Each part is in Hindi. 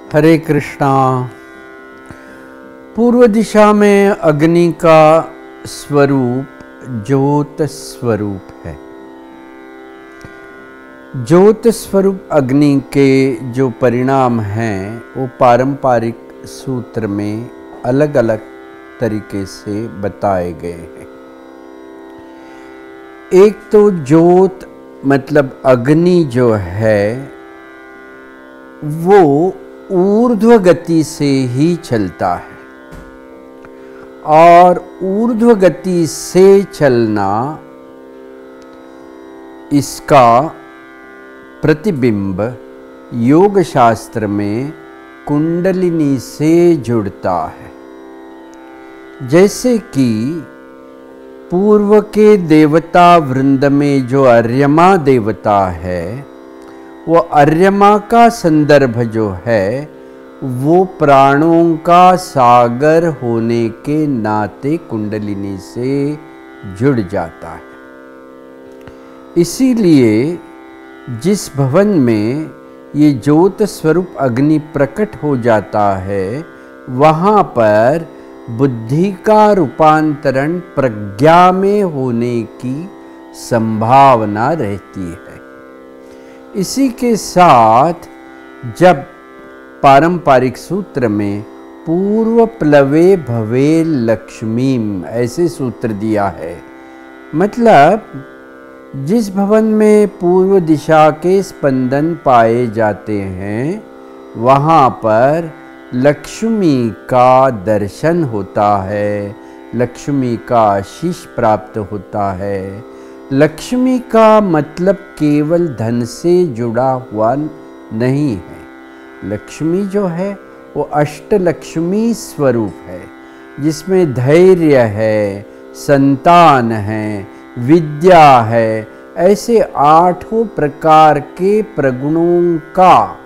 हरे कृष्णा। पूर्व दिशा में अग्नि का स्वरूप ज्योत स्वरूप है। ज्योत स्वरूप अग्नि के जो परिणाम हैं वो पारंपरिक सूत्र में अलग अलग तरीके से बताए गए हैं। एक तो ज्योत मतलब अग्नि जो है वो ऊर्ध्व गति से ही चलता है, और ऊर्ध्व गति से चलना इसका प्रतिबिंब योग शास्त्र में कुंडलिनी से जुड़ता है। जैसे कि पूर्व के देवता वृंद में जो अर्यमा देवता है, वो अर्यमा का संदर्भ जो है वो प्राणों का सागर होने के नाते कुंडलिनी से जुड़ जाता है। इसीलिए जिस भवन में ये ज्योत स्वरूप अग्नि प्रकट हो जाता है, वहाँ पर बुद्धि का रूपांतरण प्रज्ञा में होने की संभावना रहती है। इसी के साथ जब पारंपरिक सूत्र में पूर्व प्लवे भवे लक्ष्मीम ऐसे सूत्र दिया है, मतलब जिस भवन में पूर्व दिशा के स्पंदन पाए जाते हैं वहाँ पर लक्ष्मी का दर्शन होता है, लक्ष्मी का आशीष प्राप्त होता है। लक्ष्मी का मतलब केवल धन से जुड़ा हुआ नहीं है। लक्ष्मी जो है वो अष्टलक्ष्मी स्वरूप है, जिसमें धैर्य है, संतान है, विद्या है। ऐसे 8 प्रकार के प्रगुणों का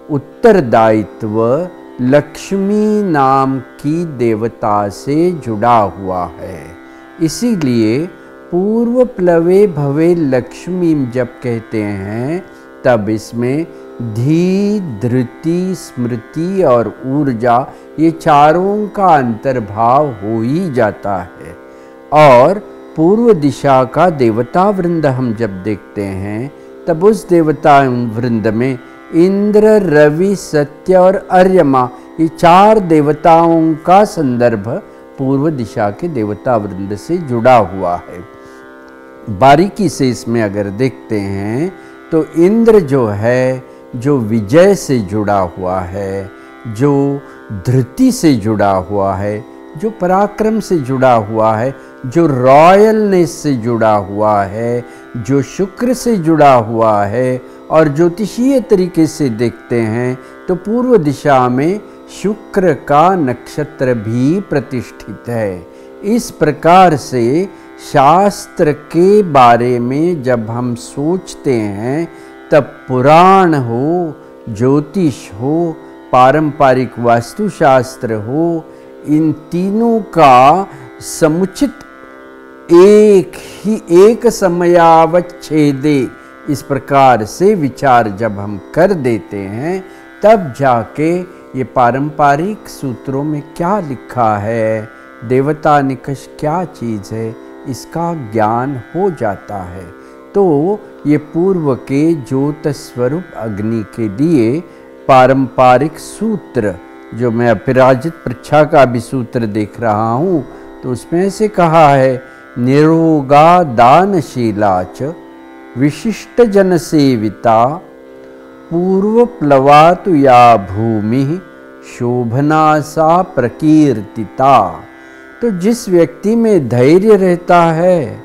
उत्तरदायित्व लक्ष्मी नाम की देवता से जुड़ा हुआ है। इसीलिए पूर्व प्लवे भवे लक्ष्मी जब कहते हैं तब इसमें धी, धृति, स्मृति और ऊर्जा ये चारों का अंतर्भाव हो ही जाता है। और पूर्व दिशा का देवता वृंद हम जब देखते हैं तब उस देवता वृंद में इंद्र, रवि, सत्य और अर्यमा ये 4 देवताओं का संदर्भ पूर्व दिशा के देवता वृंद से जुड़ा हुआ है। बारीकी से इसमें अगर देखते हैं तो इंद्र जो है जो विजय से जुड़ा हुआ है, जो धृति से जुड़ा हुआ है, जो पराक्रम से जुड़ा हुआ है, जो रॉयलनेस से जुड़ा हुआ है, जो शुक्र से जुड़ा हुआ है। और ज्योतिषीय तरीके से देखते हैं तो पूर्व दिशा में शुक्र का नक्षत्र भी प्रतिष्ठित है। इस प्रकार से शास्त्र के बारे में जब हम सोचते हैं तब पुराण हो, ज्योतिष हो, पारंपरिक वास्तुशास्त्र हो, इन तीनों का समुचित एक समयावच्छेदे इस प्रकार से विचार जब हम कर देते हैं तब जाके ये पारंपरिक सूत्रों में क्या लिखा है, देवता निकष क्या चीज़ है, इसका ज्ञान हो जाता है। तो ये पूर्व के ज्योत स्वरूप अग्नि के लिए पारंपरिक सूत्र, जो मैं अपराजित पृच्छा का भी सूत्र देख रहा हूँ, तो उसमें ऐसे कहा है, निरोगा दानशीला च विशिष्ट जन सेविता पूर्व प्लवातु या भूमि शोभना सा प्रकीर्तिता। तो जिस व्यक्ति में धैर्य रहता है,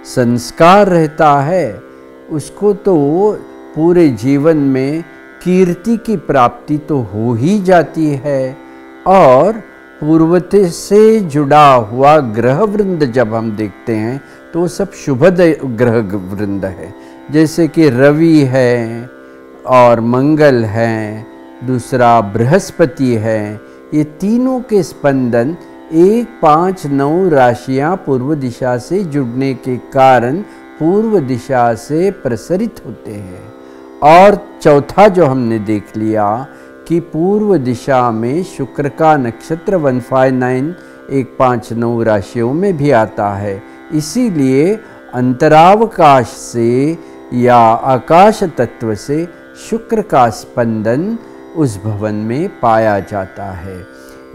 संस्कार रहता है, उसको तो पूरे जीवन में कीर्ति की प्राप्ति तो हो ही जाती है। और पूर्वत से जुड़ा हुआ ग्रह वृंद जब हम देखते हैं तो सब शुभ ग्रह वृंद है। जैसे कि रवि है और मंगल है, दूसरा बृहस्पति है। ये तीनों के स्पंदन 1, 5, 9 राशियाँ पूर्व दिशा से जुड़ने के कारण पूर्व दिशा से प्रसरित होते हैं। और चौथा जो हमने देख लिया जबकि पूर्व दिशा में शुक्र का नक्षत्र 159 राशियों में भी आता है। इसीलिए अंतरावकाश से या आकाश तत्व से शुक्र का स्पंदन उस भवन में पाया जाता है।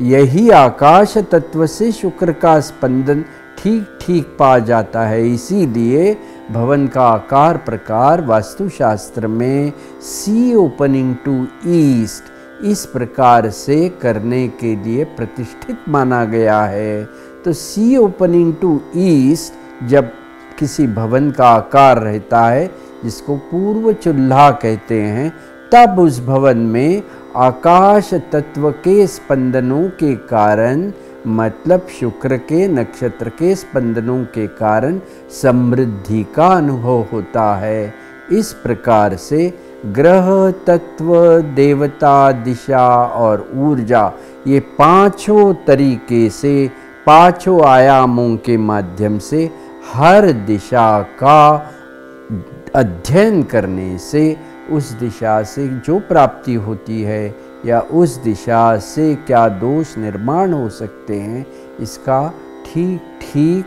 यही आकाश तत्व से शुक्र का स्पंदन ठीक ठीक पा जाता है। इसीलिए भवन का आकार प्रकार वास्तुशास्त्र में सी ओपनिंग टू ईस्ट इस प्रकार से करने के लिए प्रतिष्ठित माना गया है। तो सी ओपनिंग टू ईस्ट जब किसी भवन का आकार रहता है, जिसको पूर्व चूल्हा कहते हैं, तब उस भवन में आकाश तत्व के स्पंदनों के कारण, मतलब शुक्र के नक्षत्र के स्पंदनों के कारण समृद्धि का अनुभव होता है। इस प्रकार से ग्रह, तत्व, देवता, दिशा और ऊर्जा, ये पांचों तरीके से, पांचों आयामों के माध्यम से हर दिशा का अध्ययन करने से उस दिशा से जो प्राप्ति होती है या उस दिशा से क्या दोष निर्माण हो सकते हैं, इसका ठीक ठीक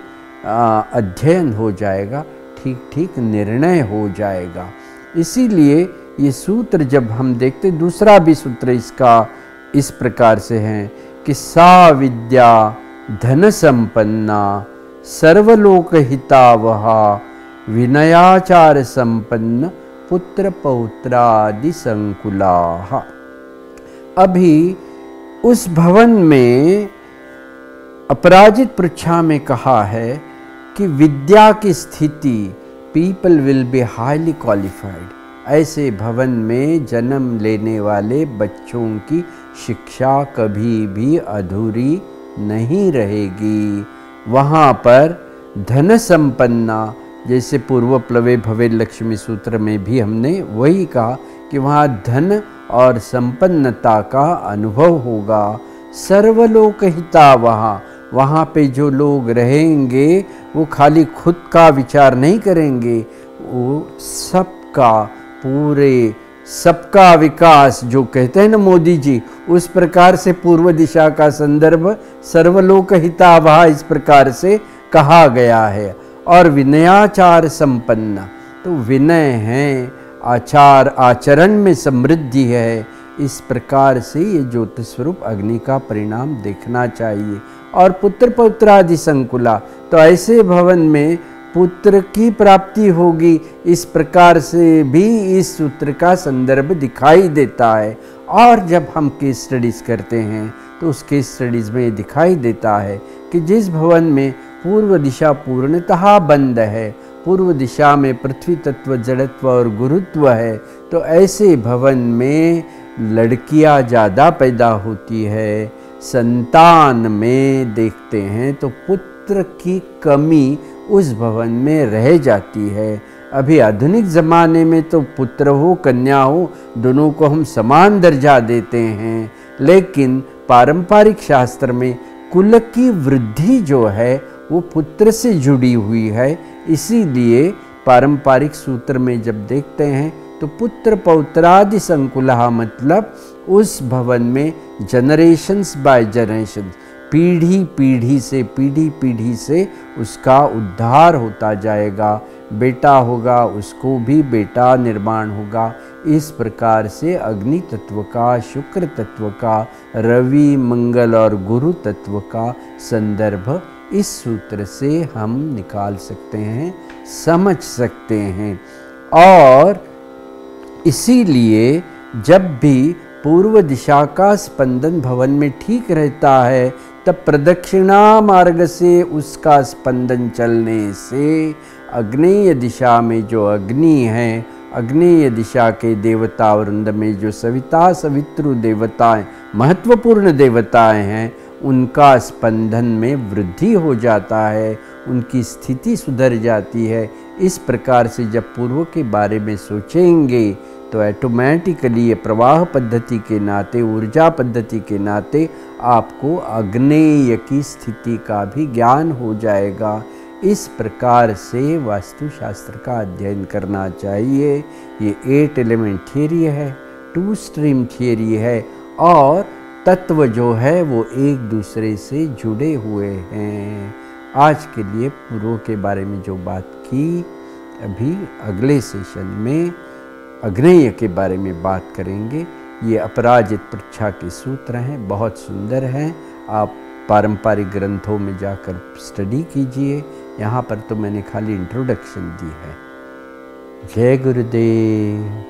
अध्ययन हो जाएगा, ठीक ठीक निर्णय हो जाएगा। इसीलिए ये सूत्र जब हम देखते, दूसरा भी सूत्र इसका इस प्रकार से है कि सा विद्या धन संपन्ना सर्वलोक हितावहा विनयाचार संपन्न पुत्र पौत्रादि संकुलाः। अभी उस भवन में अपराजित पृच्छा में कहा है कि विद्या की स्थिति, people will be highly qualified. ऐसे भवन में जन्म लेने वाले बच्चों की शिक्षा कभी भी अधूरी नहीं रहेगी। वहाँ पर धन संपन्ना, जैसे पूर्व प्लवे भवे लक्ष्मी सूत्र में भी हमने वही कहा कि वहाँ धन और संपन्नता का अनुभव होगा। सर्वलोक हितावहा, वहाँ पे जो लोग रहेंगे वो खाली खुद का विचार नहीं करेंगे, वो सबका, पूरे सबका विकास जो कहते हैं ना मोदी जी, उस प्रकार से पूर्व दिशा का संदर्भ सर्वलोक हितावहा इस प्रकार से कहा गया है। और विनयाचार संपन्न, तो विनय है, आचार आचरण में समृद्धि है। इस प्रकार से ये ज्योतिष स्वरूप अग्नि का परिणाम देखना चाहिए। और पुत्र पौत्रादि संकुला, तो ऐसे भवन में पुत्र की प्राप्ति होगी। इस प्रकार से भी इस सूत्र का संदर्भ दिखाई देता है। और जब हम केस स्टडीज़ करते हैं तो उस केस स्टडीज़ में दिखाई देता है कि जिस भवन में पूर्व दिशा पूर्णतः बंद है, पूर्व दिशा में पृथ्वी तत्व, जड़त्व और गुरुत्व है, तो ऐसे भवन में लड़कियां ज़्यादा पैदा होती है। संतान में देखते हैं तो पुत्र की कमी उस भवन में रह जाती है। अभी आधुनिक ज़माने में तो पुत्र हो कन्या हो, दोनों को हम समान दर्जा देते हैं, लेकिन पारंपरिक शास्त्र में कुल की वृद्धि जो है वो पुत्र से जुड़ी हुई है। इसीलिए पारंपरिक सूत्र में जब देखते हैं तो पुत्र पौत्रादि संकुलः, मतलब उस भवन में जनरेशंस बाय जनरेशंस, पीढ़ी पीढ़ी से उसका उद्धार होता जाएगा। बेटा होगा उसको भी बेटा निर्माण होगा। इस प्रकार से अग्नि तत्व का, शुक्र तत्व का, रवि, मंगल और गुरु तत्व का संदर्भ इस सूत्र से हम निकाल सकते हैं, समझ सकते हैं। और इसीलिए जब भी पूर्व दिशा का स्पंदन भवन में ठीक रहता है, तब प्रदक्षिणा मार्ग से उसका स्पंदन चलने से आग्नेय दिशा में जो अग्नि है, आग्नेय दिशा के देवता वृंद में जो सविता सवित्रु देवताएं, महत्वपूर्ण देवताएं हैं, उनका स्पंदन में वृद्धि हो जाता है, उनकी स्थिति सुधर जाती है। इस प्रकार से जब पूर्व के बारे में सोचेंगे तो ऑटोमेटिकली ये प्रवाह पद्धति के नाते, ऊर्जा पद्धति के नाते आपको आग्नेय की स्थिति का भी ज्ञान हो जाएगा। इस प्रकार से वास्तुशास्त्र का अध्ययन करना चाहिए। ये 8 एलिमेंट थियरी है, 2 स्ट्रीम थियरी है और तत्व जो है वो एक दूसरे से जुड़े हुए हैं। आज के लिए पूर्व के बारे में जो बात की, अभी अगले सेशन में अग्नेय के बारे में बात करेंगे। ये अपराजित पृच्छा के सूत्र हैं, बहुत सुंदर हैं। आप पारंपरिक ग्रंथों में जाकर स्टडी कीजिए। यहाँ पर तो मैंने खाली इंट्रोडक्शन दी है। जय गुरुदेव।